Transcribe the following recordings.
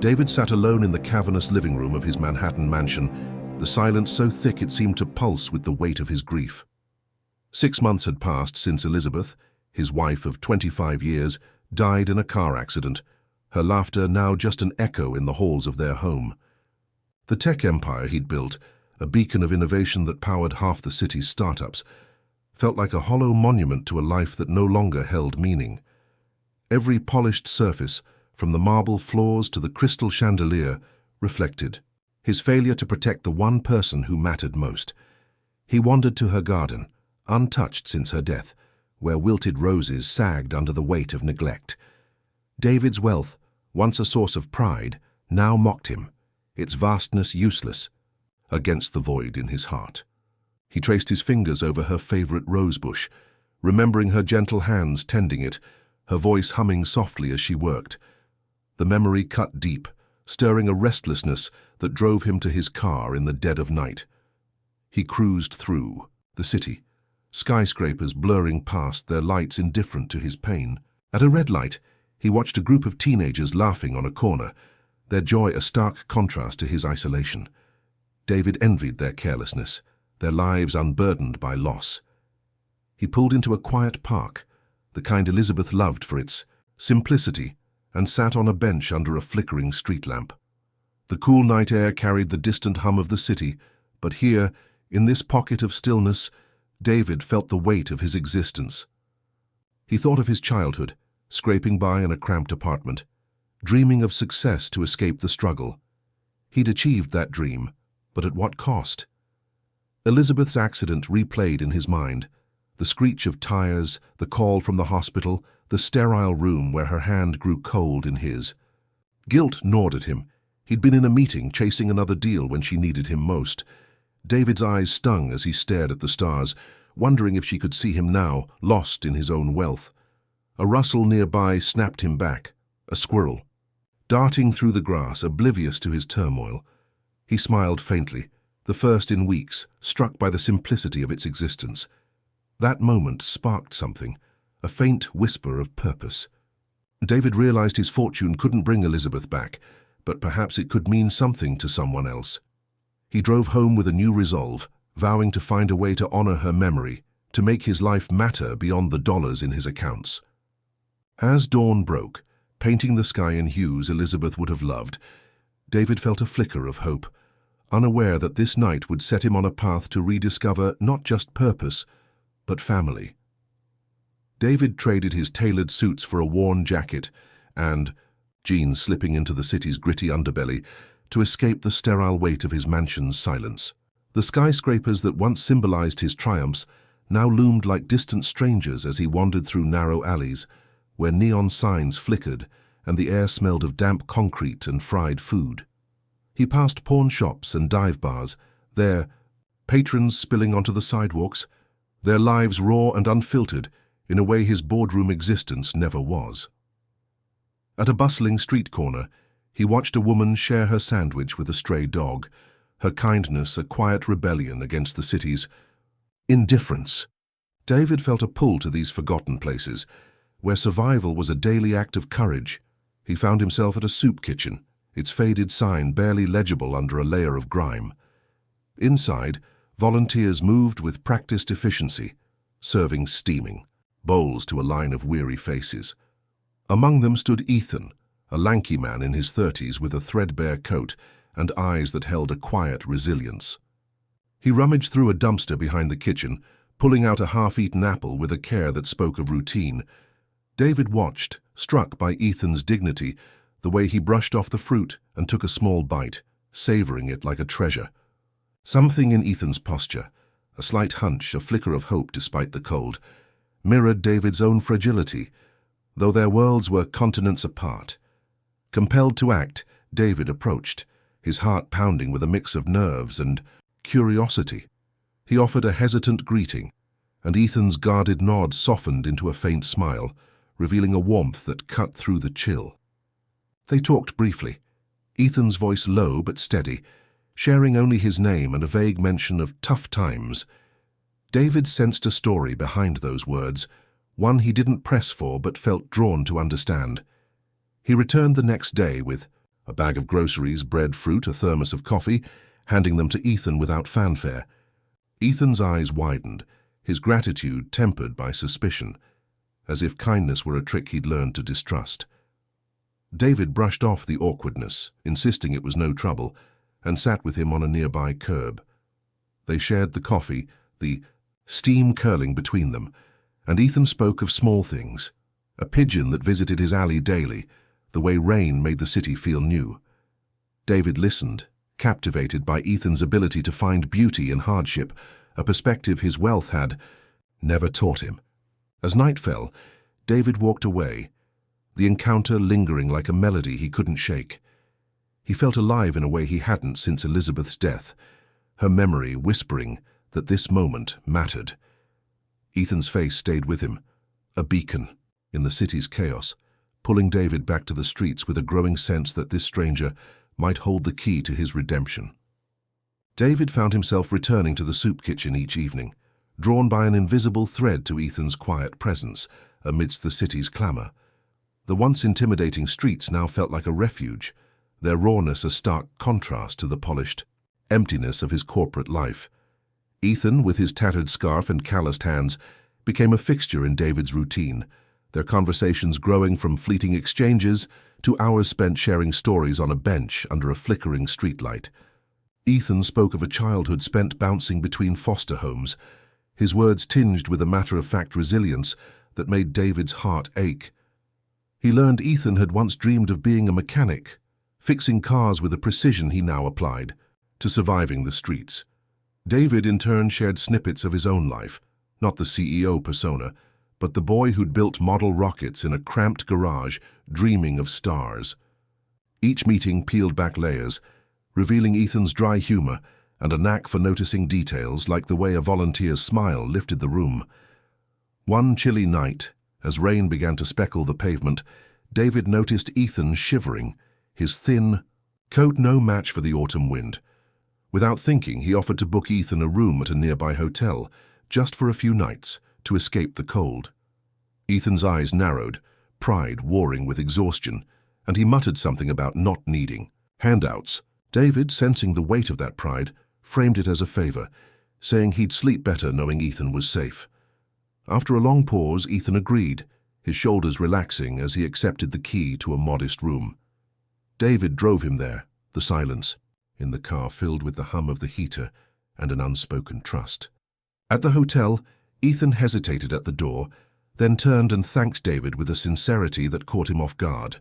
David sat alone in the cavernous living room of his Manhattan mansion, the silence so thick it seemed to pulse with the weight of his grief. 6 months had passed since Elizabeth, his wife of 25 years, died in a car accident, her laughter now just an echo in the halls of their home. The tech empire he'd built, a beacon of innovation that powered half the city's startups, felt like a hollow monument to a life that no longer held meaning. Every polished surface, from the marble floors to the crystal chandelier, reflected his failure to protect the one person who mattered most. He wandered to her garden, untouched since her death, where wilted roses sagged under the weight of neglect. David's wealth, once a source of pride, now mocked him, its vastness useless, against the void in his heart. He traced his fingers over her favorite rosebush, remembering her gentle hands tending it, her voice humming softly as she worked. The memory cut deep, stirring a restlessness that drove him to his car in the dead of night. He cruised through the city, skyscrapers blurring past, their lights indifferent to his pain. At a red light, he watched a group of teenagers laughing on a corner, their joy a stark contrast to his isolation. David envied their carelessness, their lives unburdened by loss. He pulled into a quiet park, the kind Elizabeth loved for its simplicity, and sat on a bench under a flickering street lamp. The cool night air carried the distant hum of the city, but here, in this pocket of stillness, David felt the weight of his existence. He thought of his childhood, scraping by in a cramped apartment, dreaming of success to escape the struggle. He'd achieved that dream, but at what cost? Elizabeth's accident replayed in his mind, the screech of tires, the call from the hospital, the sterile room where her hand grew cold in his. Guilt gnawed at him. He'd been in a meeting chasing another deal when she needed him most. David's eyes stung as he stared at the stars, wondering if she could see him now, lost in his own wealth. A rustle nearby snapped him back, a squirrel. Darting through the grass, oblivious to his turmoil, he smiled faintly, the first in weeks, struck by the simplicity of its existence. That moment sparked something, a faint whisper of purpose. David realized his fortune couldn't bring Elizabeth back, but perhaps it could mean something to someone else. He drove home with a new resolve, vowing to find a way to honor her memory, to make his life matter beyond the dollars in his accounts. As dawn broke, painting the sky in hues Elizabeth would have loved, David felt a flicker of hope, unaware that this night would set him on a path to rediscover not just purpose, but family. David traded his tailored suits for a worn jacket and, jeans slipping into the city's gritty underbelly, to escape the sterile weight of his mansion's silence. The skyscrapers that once symbolized his triumphs now loomed like distant strangers as he wandered through narrow alleys, where neon signs flickered and the air smelled of damp concrete and fried food. He passed pawn shops and dive bars, their patrons spilling onto the sidewalks, their lives raw and unfiltered in a way his boardroom existence never was. At a bustling street corner, he watched a woman share her sandwich with a stray dog, her kindness a quiet rebellion against the city's indifference. David felt a pull to these forgotten places, where survival was a daily act of courage. He found himself at a soup kitchen, its faded sign barely legible under a layer of grime. Inside, volunteers moved with practiced efficiency, serving steaming bowls to a line of weary faces. Among them stood Ethan, a lanky man in his 30s with a threadbare coat and eyes that held a quiet resilience. He rummaged through a dumpster behind the kitchen, pulling out a half-eaten apple with a care that spoke of routine. David watched, struck by Ethan's dignity, the way he brushed off the fruit and took a small bite, savoring it like a treasure. Something in Ethan's posture, a slight hunch, a flicker of hope despite the cold, mirrored David's own fragility, though their worlds were continents apart. Compelled to act, David approached, his heart pounding with a mix of nerves and curiosity. He offered a hesitant greeting, and Ethan's guarded nod softened into a faint smile, revealing a warmth that cut through the chill. They talked briefly, Ethan's voice low but steady, sharing only his name and a vague mention of tough times. David sensed a story behind those words, one he didn't press for but felt drawn to understand. He returned the next day with a bag of groceries, bread, fruit, a thermos of coffee, handing them to Ethan without fanfare. Ethan's eyes widened, his gratitude tempered by suspicion, as if kindness were a trick he'd learned to distrust. David brushed off the awkwardness, insisting it was no trouble, and sat with him on a nearby curb. They shared the coffee, the steam curling between them, and Ethan spoke of small things, a pigeon that visited his alley daily, the way rain made the city feel new. David listened, captivated by Ethan's ability to find beauty in hardship, a perspective his wealth had never taught him. As night fell, David walked away, the encounter lingering like a melody he couldn't shake. He felt alive in a way he hadn't since Elizabeth's death, her memory whispering that this moment mattered. Ethan's face stayed with him, a beacon in the city's chaos, pulling David back to the streets with a growing sense that this stranger might hold the key to his redemption. David found himself returning to the soup kitchen each evening, drawn by an invisible thread to Ethan's quiet presence amidst the city's clamor. The once intimidating streets now felt like a refuge, their rawness a stark contrast to the polished emptiness of his corporate life. Ethan, with his tattered scarf and calloused hands, became a fixture in David's routine, their conversations growing from fleeting exchanges to hours spent sharing stories on a bench under a flickering streetlight. Ethan spoke of a childhood spent bouncing between foster homes, his words tinged with a matter-of-fact resilience that made David's heart ache. He learned Ethan had once dreamed of being a mechanic, fixing cars with a precision he now applied to surviving the streets. David in turn shared snippets of his own life, not the CEO persona, but the boy who'd built model rockets in a cramped garage, dreaming of stars. Each meeting peeled back layers, revealing Ethan's dry humor and a knack for noticing details like the way a volunteer's smile lifted the room. One chilly night, as rain began to speckle the pavement, David noticed Ethan shivering, his thin coat no match for the autumn wind. Without thinking, he offered to book Ethan a room at a nearby hotel, just for a few nights, to escape the cold. Ethan's eyes narrowed, pride warring with exhaustion, and he muttered something about not needing handouts. David, sensing the weight of that pride, framed it as a favor, saying he'd sleep better knowing Ethan was safe. After a long pause, Ethan agreed, his shoulders relaxing as he accepted the key to a modest room. David drove him there, the silence in the car filled with the hum of the heater and an unspoken trust. At the hotel, Ethan hesitated at the door, then turned and thanked David with a sincerity that caught him off guard.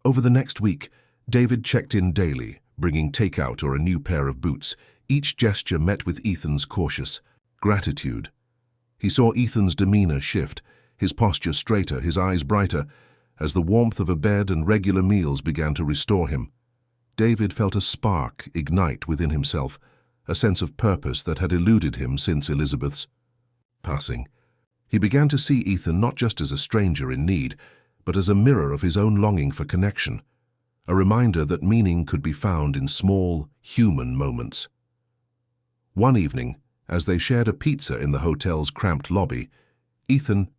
Over the next week, David checked in daily, bringing takeout or a new pair of boots, each gesture met with Ethan's cautious gratitude. He saw Ethan's demeanor shift, his posture straighter, his eyes brighter, as the warmth of a bed and regular meals began to restore him. David felt a spark ignite within himself, a sense of purpose that had eluded him since Elizabeth's passing. He began to see Ethan not just as a stranger in need, but as a mirror of his own longing for connection, a reminder that meaning could be found in small, human moments. One evening, as they shared a pizza in the hotel's cramped lobby, Ethan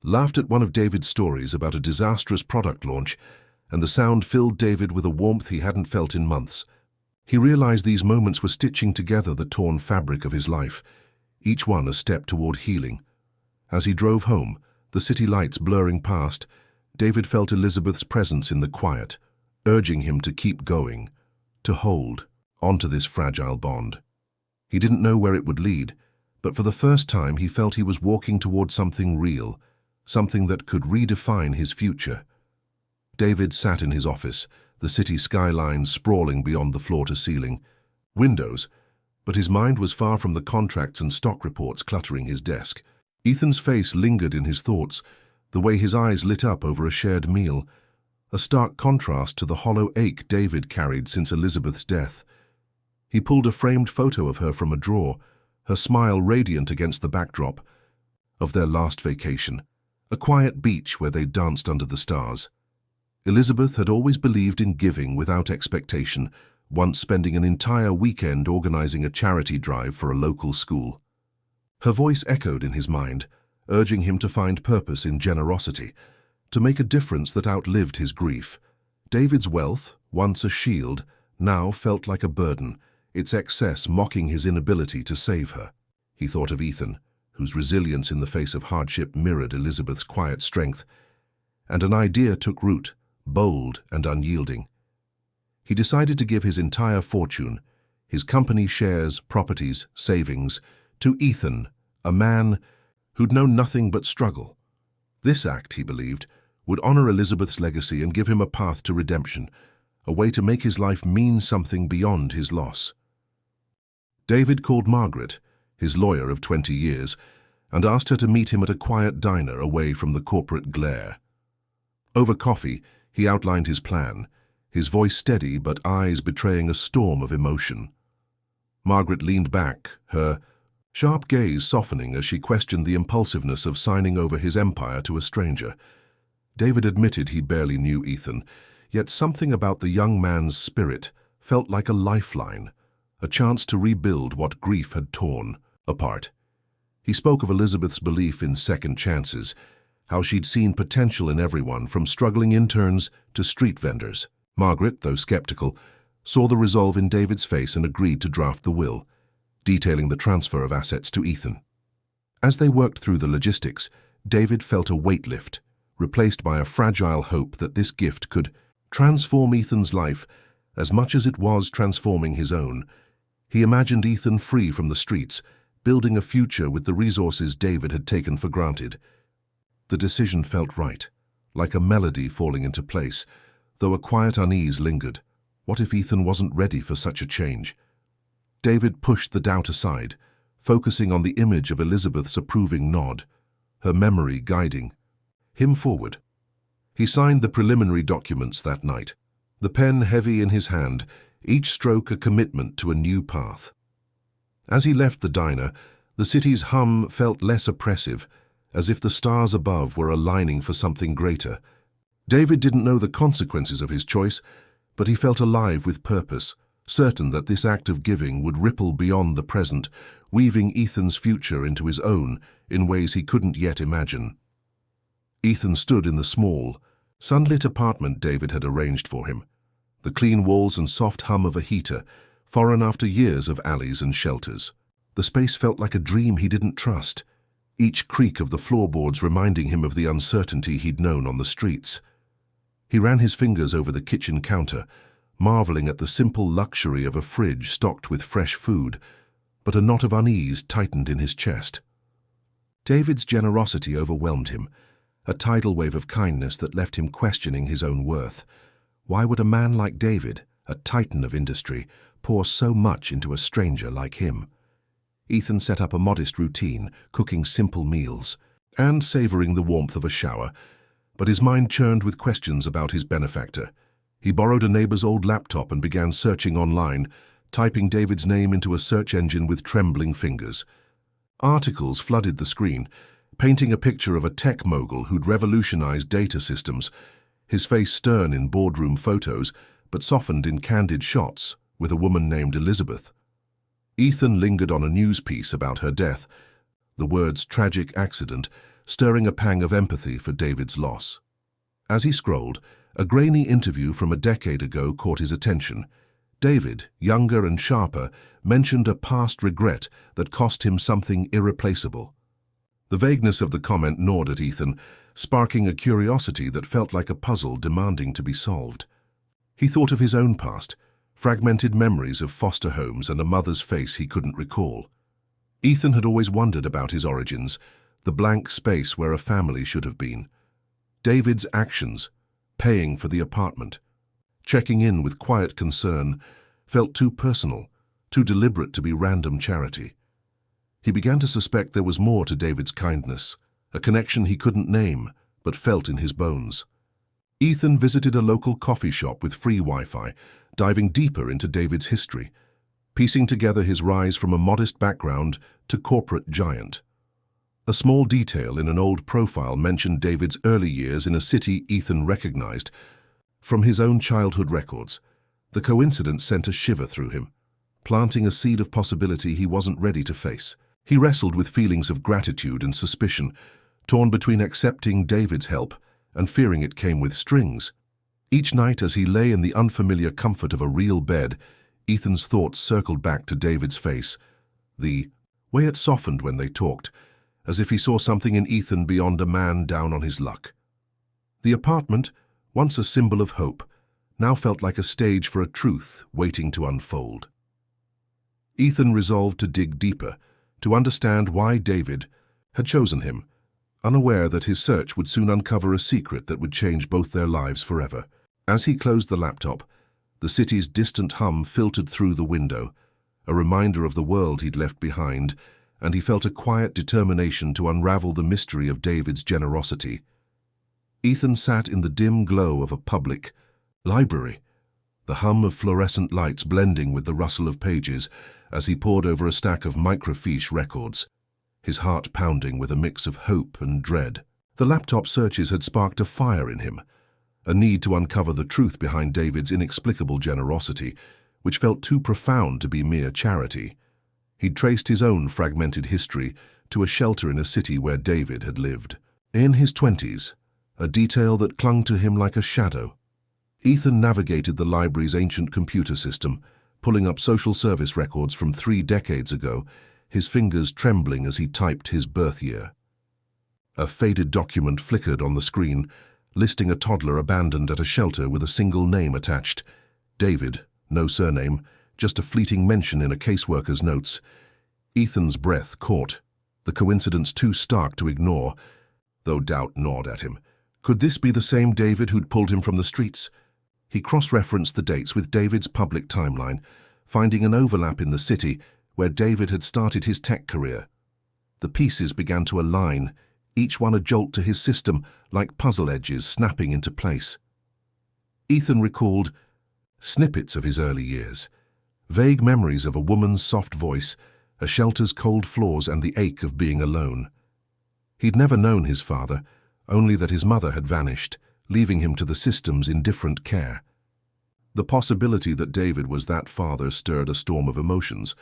laughed at one of David's stories about a disastrous product launch, and the sound filled David with a warmth he hadn't felt in months. He realized these moments were stitching together the torn fabric of his life, each one a step toward healing. As he drove home, the city lights blurring past, David felt Elizabeth's presence in the quiet, urging him to keep going, to hold onto this fragile bond. He didn't know where it would lead, but for the first time he felt he was walking toward something real, something that could redefine his future. David sat in his office, the city skyline sprawling beyond the floor-to-ceiling windows, but his mind was far from the contracts and stock reports cluttering his desk. Ethan's face lingered in his thoughts, the way his eyes lit up over a shared meal, a stark contrast to the hollow ache David carried since Elizabeth's death. He pulled a framed photo of her from a drawer, her smile radiant against the backdrop of their last vacation, a quiet beach where they danced under the stars. Elizabeth had always believed in giving without expectation, once spending an entire weekend organizing a charity drive for a local school. Her voice echoed in his mind, urging him to find purpose in generosity, to make a difference that outlived his grief. David's wealth, once a shield, now felt like a burden, its excess mocking his inability to save her. He thought of Ethan, whose resilience in the face of hardship mirrored Elizabeth's quiet strength, and an idea took root, bold and unyielding. He decided to give his entire fortune, his company shares, properties, savings, to Ethan, a man who'd known nothing but struggle. This act, he believed, would honor Elizabeth's legacy and give him a path to redemption, a way to make his life mean something beyond his loss. David called Margaret, his lawyer of 20 years, and asked her to meet him at a quiet diner away from the corporate glare. Over coffee, he outlined his plan, his voice steady but eyes betraying a storm of emotion. Margaret leaned back, her sharp gaze softening as she questioned the impulsiveness of signing over his empire to a stranger. David admitted he barely knew Ethan, yet something about the young man's spirit felt like a lifeline, a chance to rebuild what grief had torn apart. He spoke of Elizabeth's belief in second chances, how she'd seen potential in everyone from struggling interns to street vendors. Margaret, though skeptical, saw the resolve in David's face and agreed to draft the will, detailing the transfer of assets to Ethan. As they worked through the logistics, David felt a weight lift, replaced by a fragile hope that this gift could transform Ethan's life as much as it was transforming his own. He imagined Ethan free from the streets, building a future with the resources David had taken for granted. The decision felt right, like a melody falling into place, though a quiet unease lingered. What if Ethan wasn't ready for such a change? David pushed the doubt aside, focusing on the image of Elizabeth's approving nod, her memory guiding him forward. He signed the preliminary documents that night, the pen heavy in his hand, each stroke a commitment to a new path. As he left the diner, the city's hum felt less oppressive, as if the stars above were aligning for something greater. David didn't know the consequences of his choice, but he felt alive with purpose, certain that this act of giving would ripple beyond the present, weaving Ethan's future into his own in ways he couldn't yet imagine. Ethan stood in the small, sunlit apartment David had arranged for him, the clean walls and soft hum of a heater, foreign after years of alleys and shelters. The space felt like a dream he didn't trust, each creak of the floorboards reminding him of the uncertainty he'd known on the streets. He ran his fingers over the kitchen counter, marveling at the simple luxury of a fridge stocked with fresh food, but a knot of unease tightened in his chest. David's generosity overwhelmed him, a tidal wave of kindness that left him questioning his own worth. Why would a man like David, a titan of industry, pour so much into a stranger like him? Ethan set up a modest routine, cooking simple meals and savoring the warmth of a shower, but his mind churned with questions about his benefactor. He borrowed a neighbor's old laptop and began searching online, typing David's name into a search engine with trembling fingers. Articles flooded the screen, painting a picture of a tech mogul who'd revolutionized data systems, his face stern in boardroom photos, but softened in candid shots with a woman named Elizabeth. Ethan lingered on a news piece about her death, the words tragic accident stirring a pang of empathy for David's loss. As he scrolled, a grainy interview from a decade ago caught his attention. David, younger and sharper, mentioned a past regret that cost him something irreplaceable. The vagueness of the comment gnawed at Ethan, sparking a curiosity that felt like a puzzle demanding to be solved. He thought of his own past, fragmented memories of foster homes and a mother's face he couldn't recall. Ethan had always wondered about his origins, the blank space where a family should have been. David's actions, paying for the apartment, checking in with quiet concern, felt too personal, too deliberate to be random charity. He began to suspect there was more to David's kindness, a connection he couldn't name, but felt in his bones. Ethan visited a local coffee shop with free Wi-Fi, diving deeper into David's history, piecing together his rise from a modest background to corporate giant. A small detail in an old profile mentioned David's early years in a city Ethan recognized from his own childhood records. The coincidence sent a shiver through him, planting a seed of possibility he wasn't ready to face. He wrestled with feelings of gratitude and suspicion, torn between accepting David's help and fearing it came with strings. Each night as he lay in the unfamiliar comfort of a real bed, Ethan's thoughts circled back to David's face, the way it softened when they talked, as if he saw something in Ethan beyond a man down on his luck. The apartment, once a symbol of hope, now felt like a stage for a truth waiting to unfold. Ethan resolved to dig deeper, to understand why David had chosen him, unaware that his search would soon uncover a secret that would change both their lives forever. As he closed the laptop, the city's distant hum filtered through the window, a reminder of the world he'd left behind, and he felt a quiet determination to unravel the mystery of David's generosity. Ethan sat in the dim glow of a public library, the hum of fluorescent lights blending with the rustle of pages as he pored over a stack of microfiche records, his heart pounding with a mix of hope and dread. The laptop searches had sparked a fire in him, a need to uncover the truth behind David's inexplicable generosity, which felt too profound to be mere charity. He'd traced his own fragmented history to a shelter in a city where David had lived. In his 20s, a detail that clung to him like a shadow. Ethan navigated the library's ancient computer system, pulling up social service records from 3 decades ago, his fingers trembling as he typed his birth year. A faded document flickered on the screen, listing a toddler abandoned at a shelter with a single name attached. David, no surname, just a fleeting mention in a caseworker's notes. Ethan's breath caught, the coincidence too stark to ignore, though doubt gnawed at him. Could this be the same David who'd pulled him from the streets? He cross-referenced the dates with David's public timeline, finding an overlap in the city where David had started his tech career. The pieces began to align, each one a jolt to his system, like puzzle edges snapping into place. Ethan recalled snippets of his early years, vague memories of a woman's soft voice, a shelter's cold floors, and the ache of being alone. He'd never known his father, only that his mother had vanished, leaving him to the system's indifferent care. The possibility that David was that father stirred a storm of emotions,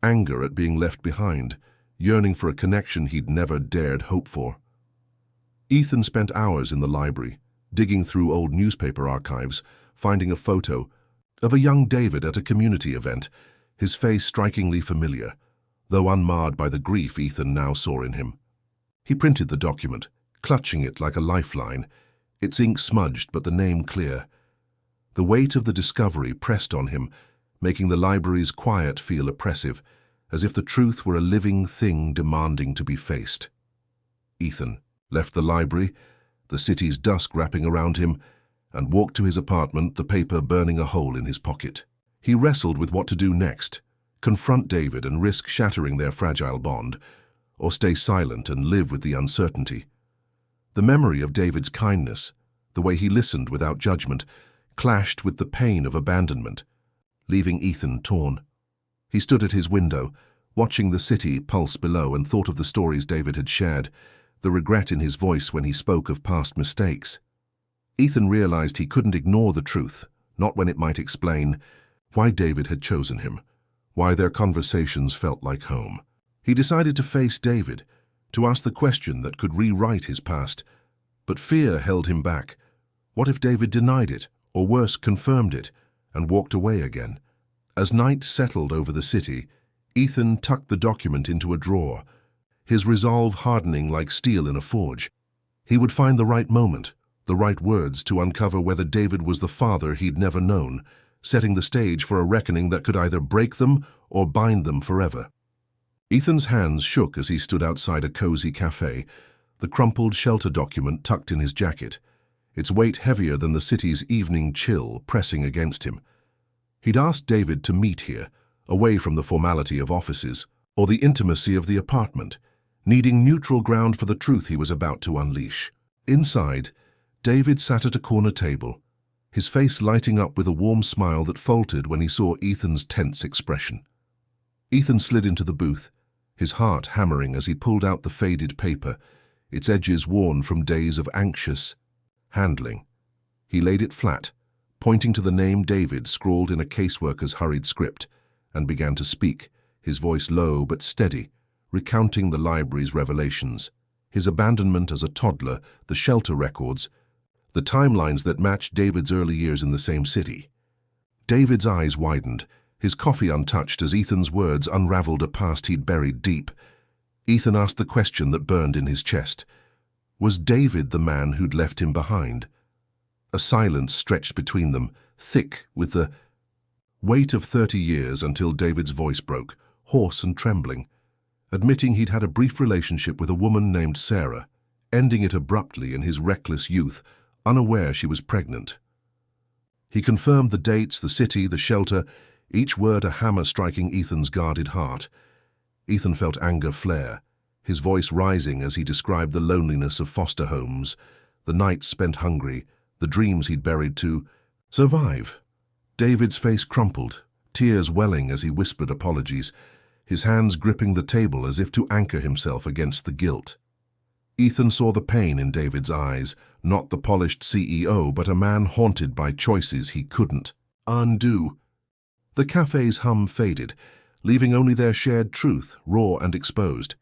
anger at being left behind, yearning for a connection he'd never dared hope for. Ethan spent hours in the library, digging through old newspaper archives, finding a photo of a young David at a community event, his face strikingly familiar, though unmarred by the grief Ethan now saw in him. He printed the document, clutching it like a lifeline, its ink smudged but the name clear. The weight of the discovery pressed on him, making the library's quiet feel oppressive, as if the truth were a living thing demanding to be faced. Ethan left the library, the city's dusk wrapping around him, and walked to his apartment, the paper burning a hole in his pocket. He wrestled with what to do next: confront David and risk shattering their fragile bond, or stay silent and live with the uncertainty. The memory of David's kindness, the way he listened without judgment, clashed with the pain of abandonment, leaving Ethan torn. He stood at his window, watching the city pulse below, and thought of the stories David had shared, the regret in his voice when he spoke of past mistakes. Ethan realized he couldn't ignore the truth, not when it might explain why David had chosen him, why their conversations felt like home. He decided to face David, to ask the question that could rewrite his past, but fear held him back. What if David denied it, or worse, confirmed it, and walked away again? As night settled over the city, Ethan tucked the document into a drawer, his resolve hardening like steel in a forge. He would find the right moment, the right words to uncover whether David was the father he'd never known, setting the stage for a reckoning that could either break them or bind them forever. Ethan's hands shook as he stood outside a cozy cafe, the crumpled shelter document tucked in his jacket, its weight heavier than the city's evening chill pressing against him. He'd asked David to meet here, away from the formality of offices or the intimacy of the apartment, needing neutral ground for the truth he was about to unleash. Inside, David sat at a corner table, his face lighting up with a warm smile that faltered when he saw Ethan's tense expression. Ethan slid into the booth, his heart hammering as he pulled out the faded paper, its edges worn from days of anxious handling. He laid it flat, pointing to the name David scrawled in a caseworker's hurried script, and began to speak, his voice low but steady, recounting the library's revelations, his abandonment as a toddler, the shelter records, the timelines that matched David's early years in the same city. David's eyes widened, his coffee untouched as Ethan's words unraveled a past he'd buried deep. Ethan asked the question that burned in his chest. Was David the man who'd left him behind? A silence stretched between them, thick with the weight of 30 years, until David's voice broke, hoarse and trembling, admitting he'd had a brief relationship with a woman named Sarah, ending it abruptly in his reckless youth, unaware she was pregnant. He confirmed the dates, the city, the shelter, each word a hammer striking Ethan's guarded heart. Ethan felt anger flare, his voice rising as he described the loneliness of foster homes, the nights spent hungry, the dreams he'd buried to survive. David's face crumpled, tears welling as he whispered apologies, his hands gripping the table as if to anchor himself against the guilt. Ethan saw the pain in David's eyes, not the polished CEO, but a man haunted by choices he couldn't undo. The cafe's hum faded, leaving only their shared truth, raw and exposed.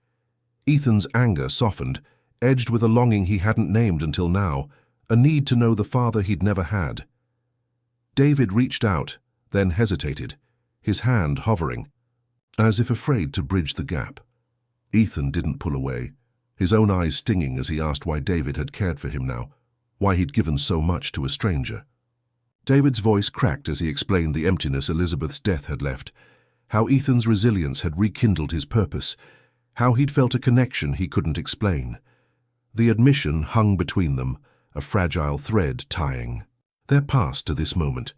Ethan's anger softened, edged with a longing he hadn't named until now, a need to know the father he'd never had. David reached out, then hesitated, his hand hovering, as if afraid to bridge the gap. Ethan didn't pull away, his own eyes stinging as he asked why David had cared for him now, why he'd given so much to a stranger. David's voice cracked as he explained the emptiness Elizabeth's death had left, how Ethan's resilience had rekindled his purpose, how he'd felt a connection he couldn't explain. The admission hung between them, a fragile thread tying their past to this moment.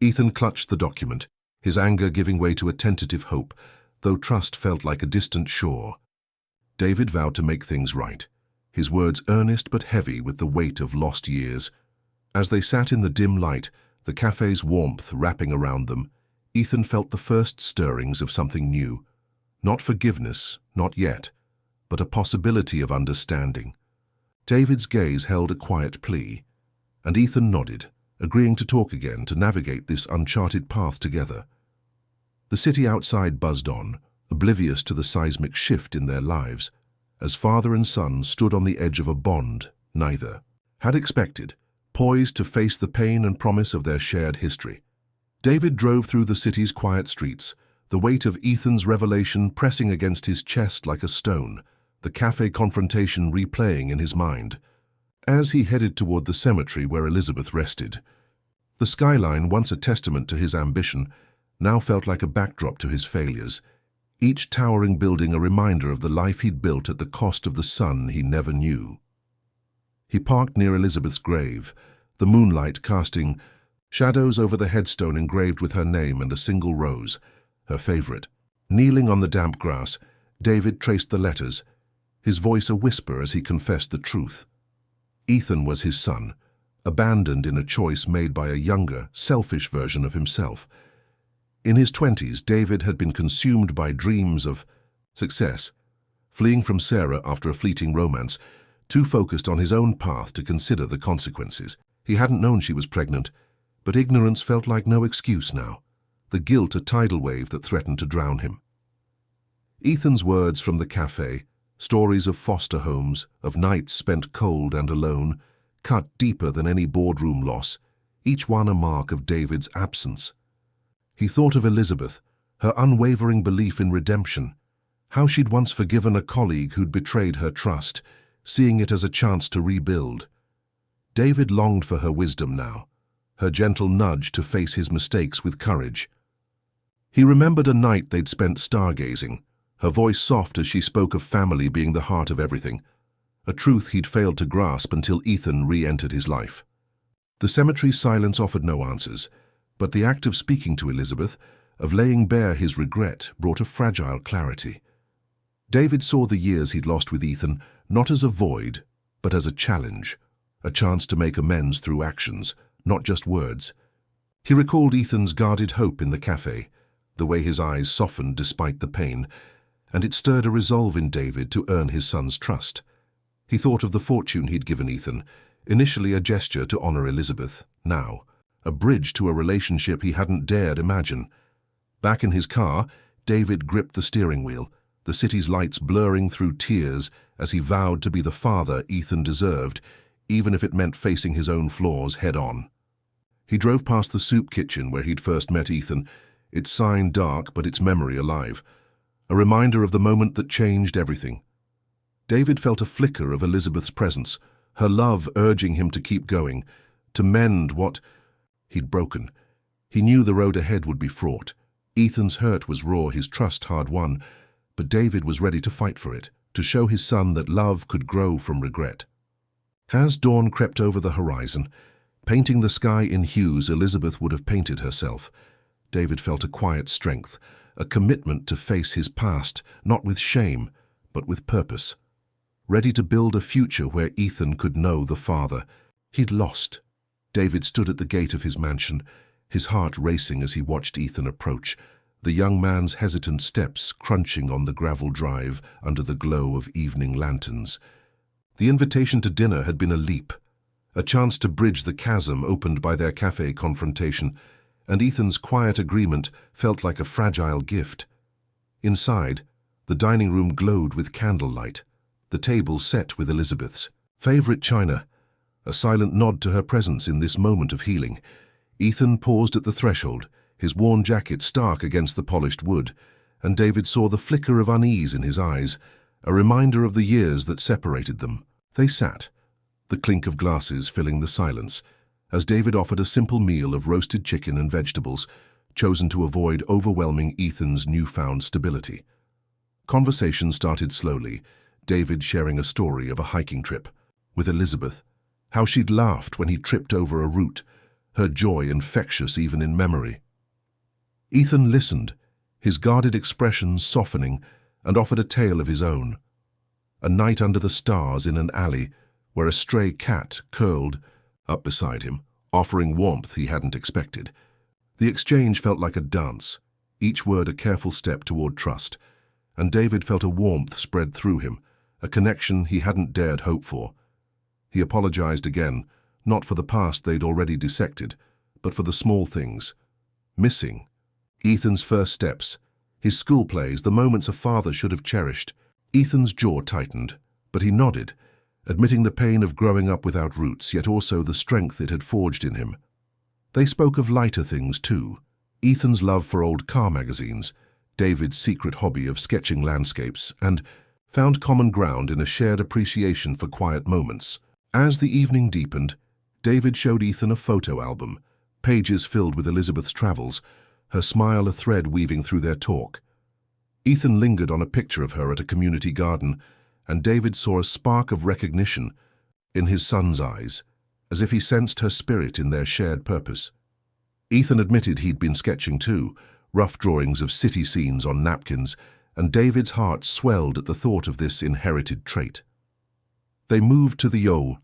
Ethan clutched the document, his anger giving way to a tentative hope, though trust felt like a distant shore. David vowed to make things right, his words earnest but heavy with the weight of lost years. As they sat in the dim light, the cafe's warmth wrapping around them, Ethan felt the first stirrings of something new. Not forgiveness, not yet, but a possibility of understanding. David's gaze held a quiet plea, and Ethan nodded, agreeing to talk again to navigate this uncharted path together. The city outside buzzed on, oblivious to the seismic shift in their lives, as father and son stood on the edge of a bond neither had expected, poised to face the pain and promise of their shared history. David drove through the city's quiet streets, the weight of Ethan's revelation pressing against his chest like a stone, the cafe confrontation replaying in his mind. As he headed toward the cemetery where Elizabeth rested, the skyline, once a testament to his ambition, now felt like a backdrop to his failures, each towering building a reminder of the life he'd built at the cost of the son he never knew. He parked near Elizabeth's grave, the moonlight casting shadows over the headstone engraved with her name and a single rose, her favorite. Kneeling on the damp grass, David traced the letters, his voice a whisper as he confessed the truth. Ethan was his son, abandoned in a choice made by a younger, selfish version of himself. In his 20s, David had been consumed by dreams of success, fleeing from Sarah after a fleeting romance, too focused on his own path to consider the consequences. He hadn't known she was pregnant, but ignorance felt like no excuse now, the guilt a tidal wave that threatened to drown him. Ethan's words from the cafe, stories of foster homes, of nights spent cold and alone, cut deeper than any boardroom loss, each one a mark of David's absence. He thought of Elizabeth, her unwavering belief in redemption, how she'd once forgiven a colleague who'd betrayed her trust, seeing it as a chance to rebuild. David longed for her wisdom now, her gentle nudge to face his mistakes with courage. He remembered a night they'd spent stargazing, her voice soft as she spoke of family being the heart of everything, a truth he'd failed to grasp until Ethan re-entered his life. The cemetery's silence offered no answers, but the act of speaking to Elizabeth, of laying bare his regret, brought a fragile clarity. David saw the years he'd lost with Ethan not as a void, but as a challenge, a chance to make amends through actions, not just words. He recalled Ethan's guarded hope in the cafe, the way his eyes softened despite the pain, and it stirred a resolve in David to earn his son's trust. He thought of the fortune he'd given Ethan, initially a gesture to honor Elizabeth, now a bridge to a relationship he hadn't dared imagine. Back in his car, David gripped the steering wheel, the city's lights blurring through tears as he vowed to be the father Ethan deserved, even if it meant facing his own flaws head-on. He drove past the soup kitchen where he'd first met Ethan, its sign dark but its memory alive, a reminder of the moment that changed everything. David felt a flicker of Elizabeth's presence, her love urging him to keep going, to mend what he'd broken. He knew the road ahead would be fraught. Ethan's hurt was raw, his trust hard-won, but David was ready to fight for it, to show his son that love could grow from regret. As dawn crept over the horizon, painting the sky in hues Elizabeth would have painted herself, David felt a quiet strength, a commitment to face his past, not with shame, but with purpose. Ready to build a future where Ethan could know the father he'd lost. David stood at the gate of his mansion, his heart racing as he watched Ethan approach, the young man's hesitant steps crunching on the gravel drive under the glow of evening lanterns. The invitation to dinner had been a leap, a chance to bridge the chasm opened by their cafe confrontation, and Ethan's quiet agreement felt like a fragile gift. Inside, the dining room glowed with candlelight, the table set with Elizabeth's favorite china, a silent nod to her presence in this moment of healing. Ethan paused at the threshold, his worn jacket stark against the polished wood, and David saw the flicker of unease in his eyes, a reminder of the years that separated them. They sat, the clink of glasses filling the silence, as David offered a simple meal of roasted chicken and vegetables, chosen to avoid overwhelming Ethan's newfound stability. Conversation started slowly, David sharing a story of a hiking trip with Elizabeth, how she'd laughed when he tripped over a root, her joy infectious even in memory. Ethan listened, his guarded expression softening, and offered a tale of his own. A night under the stars in an alley where a stray cat curled up beside him, offering warmth he hadn't expected. The exchange felt like a dance, each word a careful step toward trust, and David felt a warmth spread through him, a connection he hadn't dared hope for. He apologized again, not for the past they'd already dissected, but for the small things. Missing Ethan's first steps, his school plays, the moments a father should have cherished. Ethan's jaw tightened, but he nodded, admitting the pain of growing up without roots, yet also the strength it had forged in him. They spoke of lighter things too, Ethan's love for old car magazines, David's secret hobby of sketching landscapes, and found common ground in a shared appreciation for quiet moments. As the evening deepened, David showed Ethan a photo album, pages filled with Elizabeth's travels, her smile a thread weaving through their talk. Ethan lingered on a picture of her at a community garden, and David saw a spark of recognition in his son's eyes, as if he sensed her spirit in their shared purpose. Ethan admitted he'd been sketching too, rough drawings of city scenes on napkins, and David's heart swelled at the thought of this inherited trait. They moved to the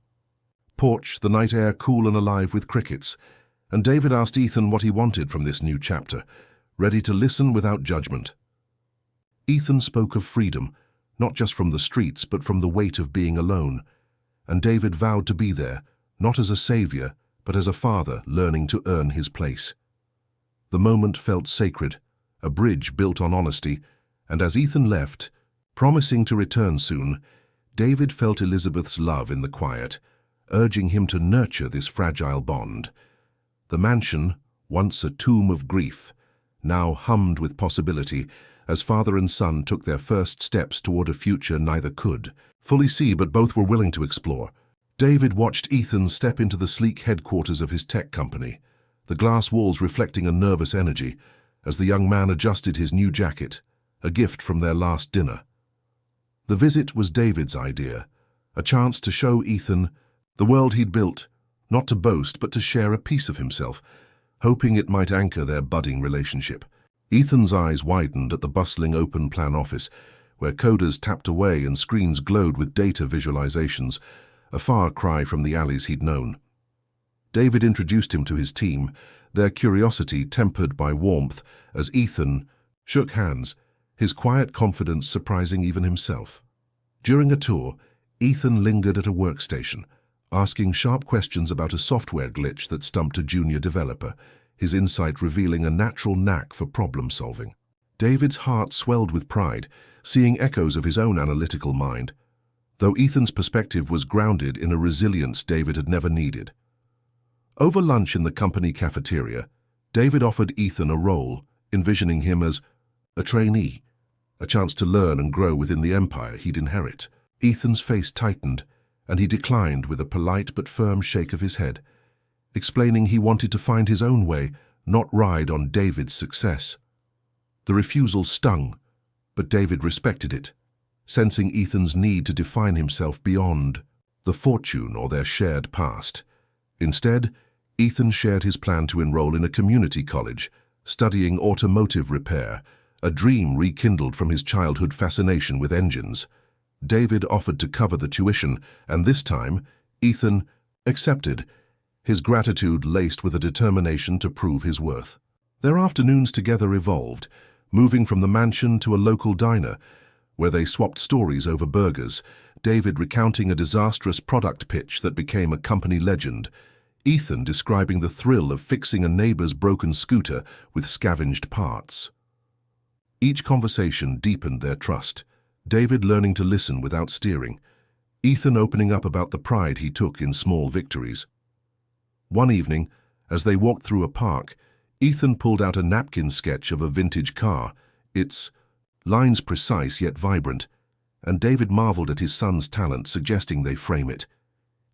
porch, the night air cool and alive with crickets, and David asked Ethan what he wanted from this new chapter, ready to listen without judgment. Ethan spoke of freedom, not just from the streets, but from the weight of being alone, and David vowed to be there, not as a savior, but as a father learning to earn his place. The moment felt sacred, a bridge built on honesty, and as Ethan left, promising to return soon, David felt Elizabeth's love in the quiet, urging him to nurture this fragile bond. The mansion, once a tomb of grief, now hummed with possibility as father and son took their first steps toward a future neither could fully see but both were willing to explore. David watched Ethan step into the sleek headquarters of his tech company, the glass walls reflecting a nervous energy, as the young man adjusted his new jacket, a gift from their last dinner. The visit was David's idea, a chance to show Ethan the world he'd built, not to boast but to share a piece of himself, hoping it might anchor their budding relationship. Ethan's eyes widened at the bustling open-plan office, where coders tapped away and screens glowed with data visualizations, a far cry from the alleys he'd known. David introduced him to his team, their curiosity tempered by warmth as Ethan shook hands, his quiet confidence surprising even himself. During a tour, Ethan lingered at a workstation, asking sharp questions about a software glitch that stumped a junior developer, his insight revealing a natural knack for problem-solving. David's heart swelled with pride, seeing echoes of his own analytical mind. though Ethan's perspective was grounded in a resilience David had never needed. Over lunch in the company cafeteria, David offered Ethan a role, envisioning him as a trainee, a chance to learn and grow within the empire he'd inherit. Ethan's face tightened, and he declined with a polite but firm shake of his head, explaining he wanted to find his own way, not ride on David's success. The refusal stung, but David respected it, sensing Ethan's need to define himself beyond the fortune or their shared past. Instead, Ethan shared his plan to enroll in a community college, studying automotive repair, a dream rekindled from his childhood fascination with engines. David offered to cover the tuition, and this time, Ethan accepted, his gratitude laced with a determination to prove his worth. Their afternoons together evolved, moving from the mansion to a local diner, where they swapped stories over burgers, David recounting a disastrous product pitch that became a company legend, Ethan describing the thrill of fixing a neighbor's broken scooter with scavenged parts. Each conversation deepened their trust, David learning to listen without steering, Ethan opening up about the pride he took in small victories. One evening, as they walked through a park, Ethan pulled out a napkin sketch of a vintage car, its lines precise yet vibrant, and David marveled at his son's talent, suggesting they frame it.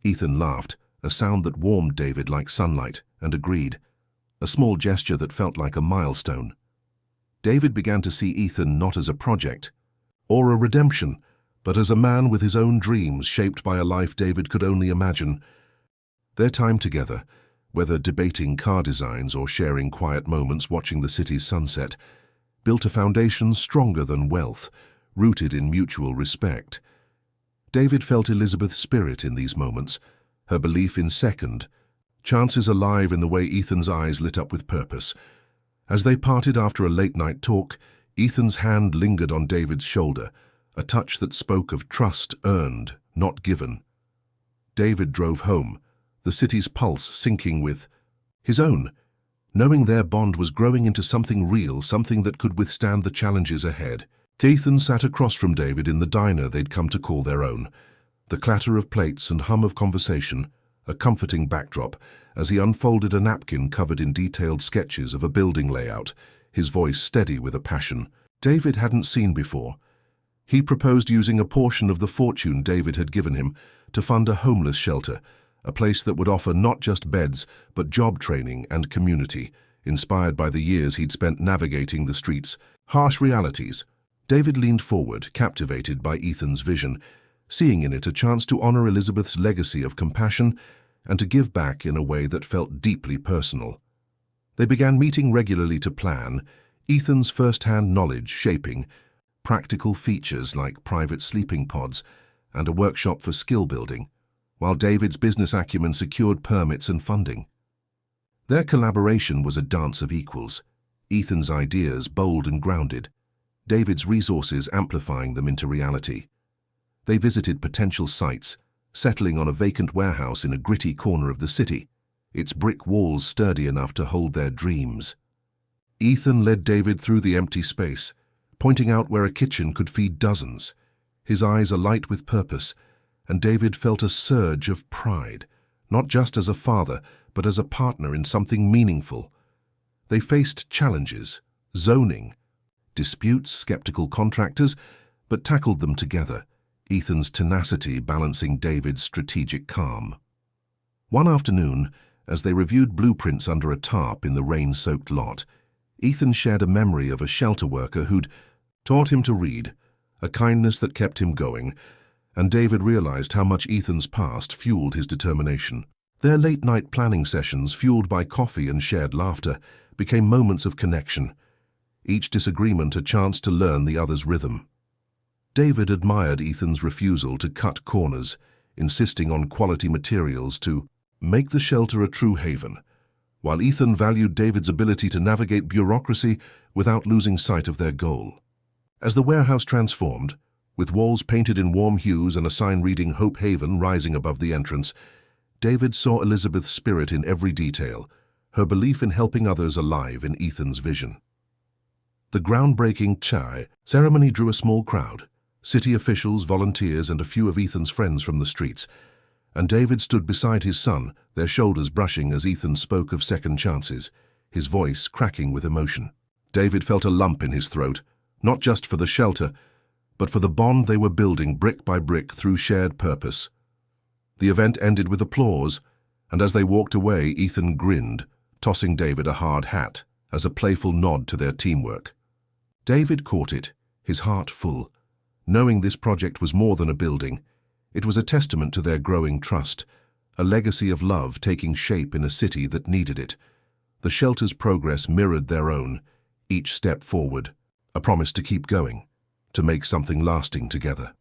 Ethan laughed, a sound that warmed David like sunlight, and agreed, a small gesture that felt like a milestone. David began to see Ethan not as a project or a redemption, but as a man with his own dreams shaped by a life David could only imagine. Their time together, whether debating car designs or sharing quiet moments watching the city's sunset, built a foundation stronger than wealth, rooted in mutual respect. David felt Elizabeth's spirit in these moments, her belief in second chances alive in the way Ethan's eyes lit up with purpose. As they parted after a late-night talk, Ethan's hand lingered on David's shoulder, a touch that spoke of trust earned, not given. David drove home, the city's pulse syncing with his own, knowing their bond was growing into something real, something that could withstand the challenges ahead. Ethan sat across from David in the diner they'd come to call their own, the clatter of plates and hum of conversation, a comforting backdrop, as he unfolded a napkin covered in detailed sketches of a building layout, his voice steady with a passion David hadn't seen before. He proposed using a portion of the fortune David had given him to fund a homeless shelter, a place that would offer not just beds, but job training and community, inspired by the years he'd spent navigating the streets' harsh realities. David leaned forward, captivated by Ethan's vision, seeing in it a chance to honor Elizabeth's legacy of compassion and to give back in a way that felt deeply personal. They began meeting regularly to plan, Ethan's first-hand knowledge shaping practical features like private sleeping pods and a workshop for skill building, while David's business acumen secured permits and funding. Their collaboration was a dance of equals, Ethan's ideas bold and grounded, David's resources amplifying them into reality. They visited potential sites, settling on a vacant warehouse in a gritty corner of the city, its brick walls sturdy enough to hold their dreams. Ethan led David through the empty space, pointing out where a kitchen could feed dozens, his eyes alight with purpose, and David felt a surge of pride, not just as a father, but as a partner in something meaningful. They faced challenges, zoning, disputes, skeptical contractors, but tackled them together, Ethan's tenacity balancing David's strategic calm. One afternoon, as they reviewed blueprints under a tarp in the rain-soaked lot, Ethan shared a memory of a shelter worker who'd taught him to read, a kindness that kept him going, and David realized how much Ethan's past fueled his determination. Their late-night planning sessions, fueled by coffee and shared laughter, became moments of connection, each disagreement a chance to learn the other's rhythm. David admired Ethan's refusal to cut corners, insisting on quality materials to make the shelter a true haven, while Ethan valued David's ability to navigate bureaucracy without losing sight of their goal. As the warehouse transformed, with walls painted in warm hues and a sign reading Hope Haven rising above the entrance, David saw Elizabeth's spirit in every detail, her belief in helping others alive in Ethan's vision. The groundbreaking chai ceremony drew a small crowd, city officials, volunteers, and a few of Ethan's friends from the streets. And David stood beside his son, their shoulders brushing as Ethan spoke of second chances, his voice cracking with emotion. David felt a lump in his throat, not just for the shelter, but for the bond they were building brick by brick through shared purpose. The event ended with applause, and as they walked away, Ethan grinned, tossing David a hard hat as a playful nod to their teamwork. David caught it, his heart full. Knowing this project was more than a building, it was a testament to their growing trust, a legacy of love taking shape in a city that needed it. The shelter's progress mirrored their own, each step forward, a promise to keep going, to make something lasting together.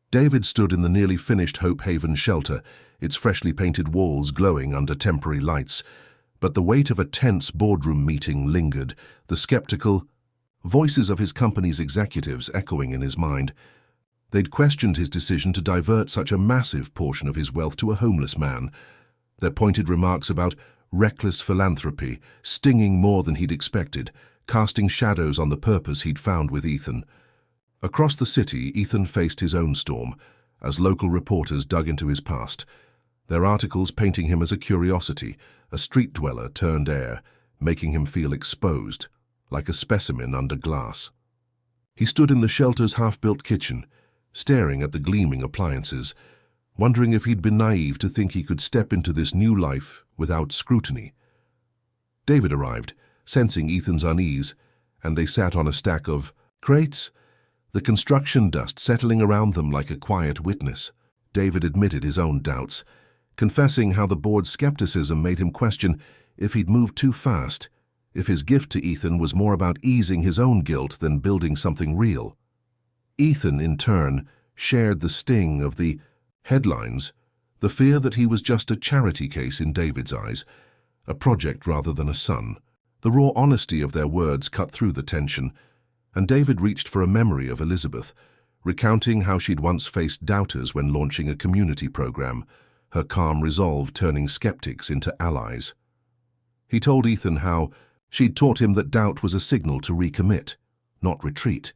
David stood in the nearly finished Hope Haven shelter, its freshly painted walls glowing under temporary lights, but the weight of a tense boardroom meeting lingered, the skeptical voices of his company's executives echoing in his mind. They'd questioned his decision to divert such a massive portion of his wealth to a homeless man, their pointed remarks about reckless philanthropy stinging more than he'd expected, casting shadows on the purpose he'd found with Ethan. Across the city, Ethan faced his own storm, as local reporters dug into his past, their articles painting him as a curiosity, a street dweller turned heir, making him feel exposed, like a specimen under glass. He stood in the shelter's half-built kitchen, staring at the gleaming appliances, wondering if he'd been naive to think he could step into this new life without scrutiny. David arrived, sensing Ethan's unease, and they sat on a stack of crates, the construction dust settling around them like a quiet witness. David admitted his own doubts, confessing how the board's skepticism made him question if he'd moved too fast, if his gift to Ethan was more about easing his own guilt than building something real. Ethan, in turn, shared the sting of the headlines, the fear that he was just a charity case in David's eyes, a project rather than a son. The raw honesty of their words cut through the tension, and David reached for a memory of Elizabeth, recounting how she'd once faced doubters when launching a community program, her calm resolve turning skeptics into allies. He told Ethan how she'd taught him that doubt was a signal to recommit, not retreat,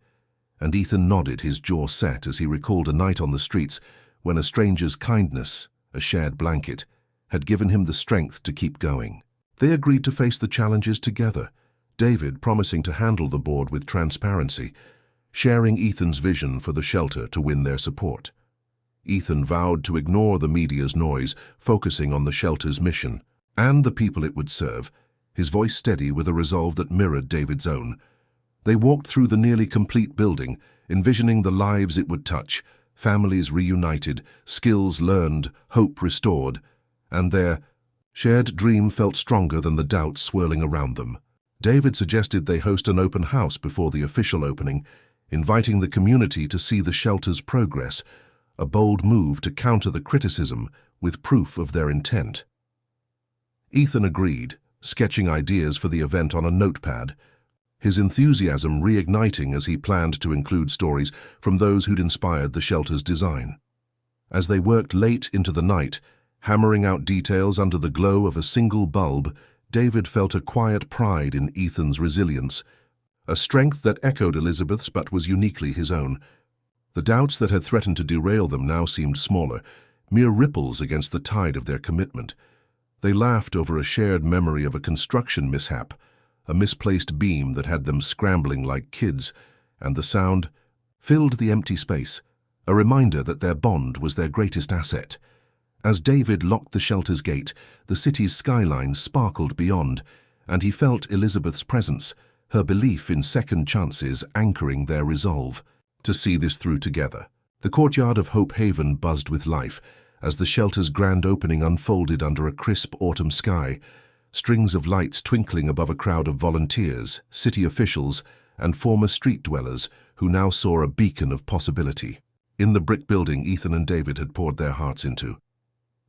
and Ethan nodded, his jaw set as he recalled a night on the streets when a stranger's kindness, a shared blanket, had given him the strength to keep going. They agreed to face the challenges together, David promising to handle the board with transparency, sharing Ethan's vision for the shelter to win their support. Ethan vowed to ignore the media's noise, focusing on the shelter's mission and the people it would serve, his voice steady with a resolve that mirrored David's own. They walked through the nearly complete building, envisioning the lives it would touch, families reunited, skills learned, hope restored, and their shared dream felt stronger than the doubts swirling around them. David suggested they host an open house before the official opening, inviting the community to see the shelter's progress, a bold move to counter the criticism with proof of their intent. Ethan agreed, sketching ideas for the event on a notepad, his enthusiasm reigniting as he planned to include stories from those who'd inspired the shelter's design. As they worked late into the night, hammering out details under the glow of a single bulb, David felt a quiet pride in Ethan's resilience, a strength that echoed Elizabeth's but was uniquely his own. The doubts that had threatened to derail them now seemed smaller, mere ripples against the tide of their commitment. They laughed over a shared memory of a construction mishap, a misplaced beam that had them scrambling like kids, and the sound filled the empty space, a reminder that their bond was their greatest asset. As David locked the shelter's gate, the city's skyline sparkled beyond, and he felt Elizabeth's presence, her belief in second chances anchoring their resolve to see this through together. The courtyard of Hope Haven buzzed with life as the shelter's grand opening unfolded under a crisp autumn sky, strings of lights twinkling above a crowd of volunteers, city officials, and former street dwellers who now saw a beacon of possibility. In the brick building Ethan and David had poured their hearts into.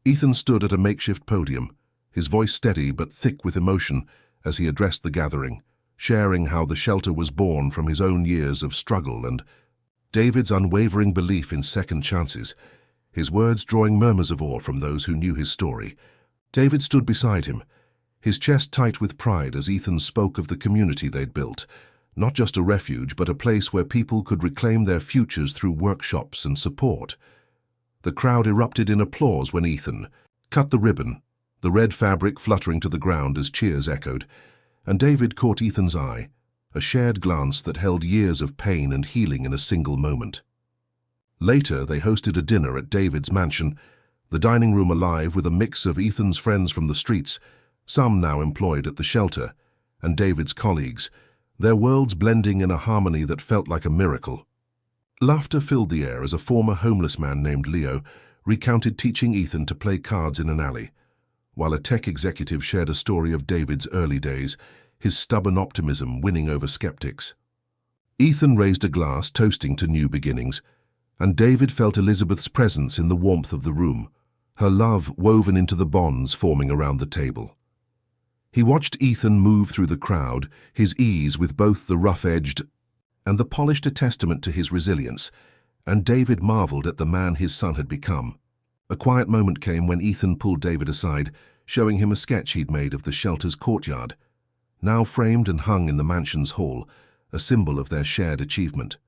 Ethan stood at a makeshift podium, his voice steady but thick with emotion as he addressed the gathering, sharing how the shelter was born from his own years of struggle and David's unwavering belief in second chances, his words drawing murmurs of awe from those who knew his story. David stood beside him, his chest tight with pride as Ethan spoke of the community they'd built, not just a refuge, but a place where people could reclaim their futures through workshops and support. The crowd erupted in applause when Ethan cut the ribbon, the red fabric fluttering to the ground as cheers echoed, and David caught Ethan's eye, a shared glance that held years of pain and healing in a single moment. Later, they hosted a dinner at David's mansion, the dining room alive with a mix of Ethan's friends from the streets, some now employed at the shelter, and David's colleagues, their worlds blending in a harmony that felt like a miracle. Laughter filled the air as a former homeless man named Leo recounted teaching Ethan to play cards in an alley, while a tech executive shared a story of David's early days, his stubborn optimism winning over skeptics. Ethan raised a glass, toasting to new beginnings, and David felt Elizabeth's presence in the warmth of the room, her love woven into the bonds forming around the table. He watched Ethan move through the crowd, his ease with both the rough-edged and the polished, a testament to his resilience, and David marveled at the man his son had become. A quiet moment came when Ethan pulled David aside, showing him a sketch he'd made of the shelter's courtyard, now framed and hung in the mansion's hall, a symbol of their shared achievement.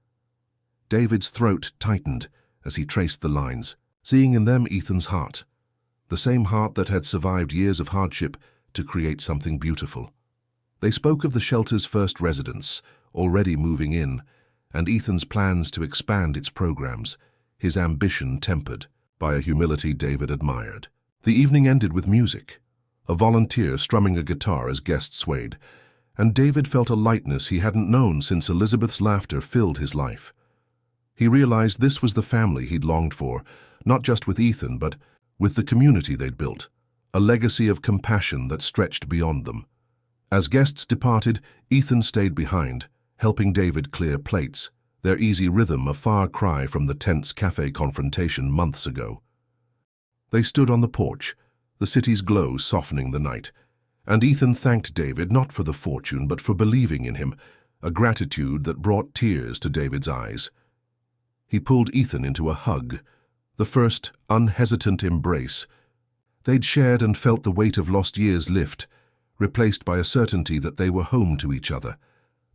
David's throat tightened as he traced the lines, seeing in them Ethan's heart, the same heart that had survived years of hardship to create something beautiful. They spoke of the shelter's first residents, already moving in, and Ethan's plans to expand its programs, his ambition tempered by a humility David admired. The evening ended with music, a volunteer strumming a guitar as guests swayed, and David felt a lightness he hadn't known since Elizabeth's laughter filled his life. He realized this was the family he'd longed for, not just with Ethan, but with the community they'd built, a legacy of compassion that stretched beyond them. As guests departed, Ethan stayed behind, helping David clear plates, their easy rhythm a far cry from the tense cafe confrontation months ago. They stood on the porch, the city's glow softening the night, and Ethan thanked David not for the fortune but for believing in him, a gratitude that brought tears to David's eyes. He pulled Ethan into a hug, the first unhesitant embrace. They'd shared and felt the weight of lost years lift, replaced by a certainty that they were home to each other.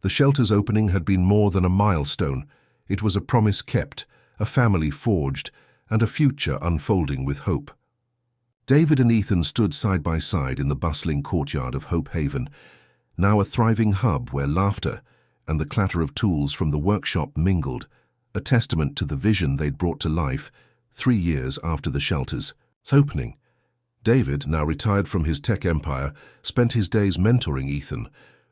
The shelter's opening had been more than a milestone. It was a promise kept, a family forged, and a future unfolding with hope. David and Ethan stood side by side in the bustling courtyard of Hope Haven, now a thriving hub where laughter and the clatter of tools from the workshop mingled, a testament to the vision they'd brought to life 3 years after the shelter's opening. David, now retired from his tech empire, spent his days mentoring Ethan,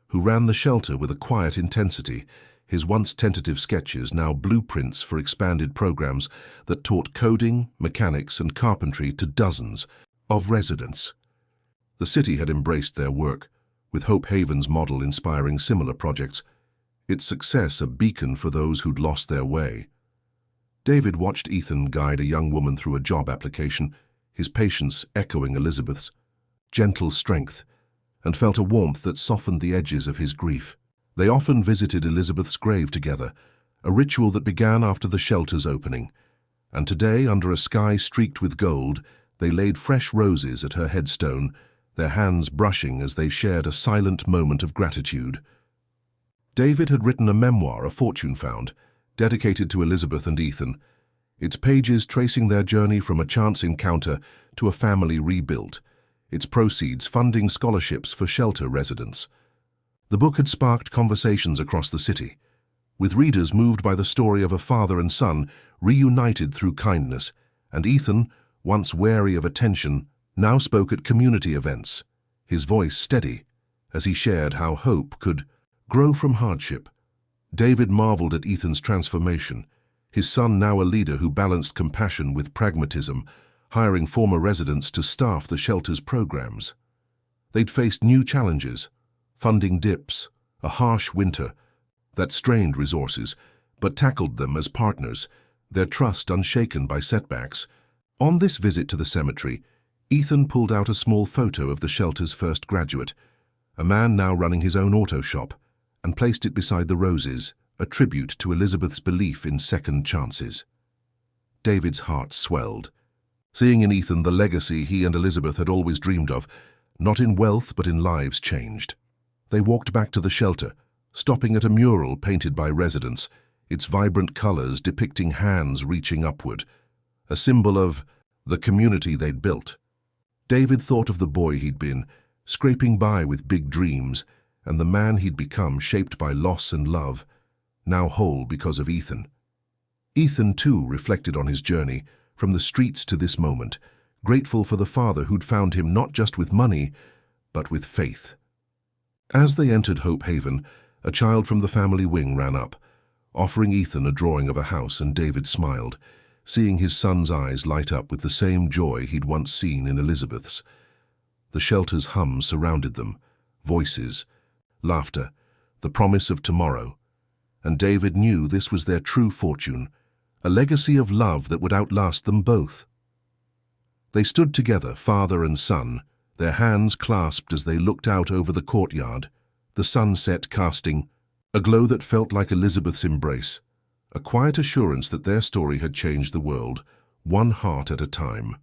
who ran the shelter with a quiet intensity, his once tentative sketches now blueprints for expanded programs that taught coding, mechanics, and carpentry to dozens of residents. The city had embraced their work, with Hope Haven's model inspiring similar projects, its success a beacon for those who'd lost their way. David watched Ethan guide a young woman through a job application, his patience echoing Elizabeth's gentle strength, and felt a warmth that softened the edges of his grief. They often visited Elizabeth's grave together, a ritual that began after the shelter's opening, and today, under a sky streaked with gold, they laid fresh roses at her headstone, their hands brushing as they shared a silent moment of gratitude. David had written a memoir, A Fortune Found, dedicated to Elizabeth and Ethan, its pages tracing their journey from a chance encounter to a family rebuilt, its proceeds funding scholarships for shelter residents. The book had sparked conversations across the city, with readers moved by the story of a father and son reunited through kindness, and Ethan, once wary of attention, now spoke at community events, his voice steady as he shared how hope could grow from hardship. David marveled at Ethan's transformation, his son now a leader who balanced compassion with pragmatism, hiring former residents to staff the shelter's programs. They'd faced new challenges, funding dips, a harsh winter that strained resources, but tackled them as partners, their trust unshaken by setbacks. On this visit to the cemetery, Ethan pulled out a small photo of the shelter's first graduate, a man now running his own auto shop, and placed it beside the roses, a tribute to Elizabeth's belief in second chances. David's heart swelled, seeing in Ethan the legacy he and Elizabeth had always dreamed of, not in wealth but in lives changed. They walked back to the shelter, stopping at a mural painted by residents, its vibrant colors depicting hands reaching upward, a symbol of the community they'd built. David thought of the boy he'd been, scraping by with big dreams, and the man he'd become shaped by loss and love, now whole because of Ethan. Ethan, too, reflected on his journey, from the streets to this moment, grateful for the father who'd found him not just with money, but with faith. As they entered Hope Haven, a child from the family wing ran up, offering Ethan a drawing of a house, and David smiled, seeing his son's eyes light up with the same joy he'd once seen in Elizabeth's. The shelter's hum surrounded them, voices, laughter, the promise of tomorrow, and David knew this was their true fortune, a legacy of love that would outlast them both. They stood together, father and son, their hands clasped as they looked out over the courtyard, the sunset casting a glow that felt like Elizabeth's embrace, a quiet assurance that their story had changed the world, one heart at a time.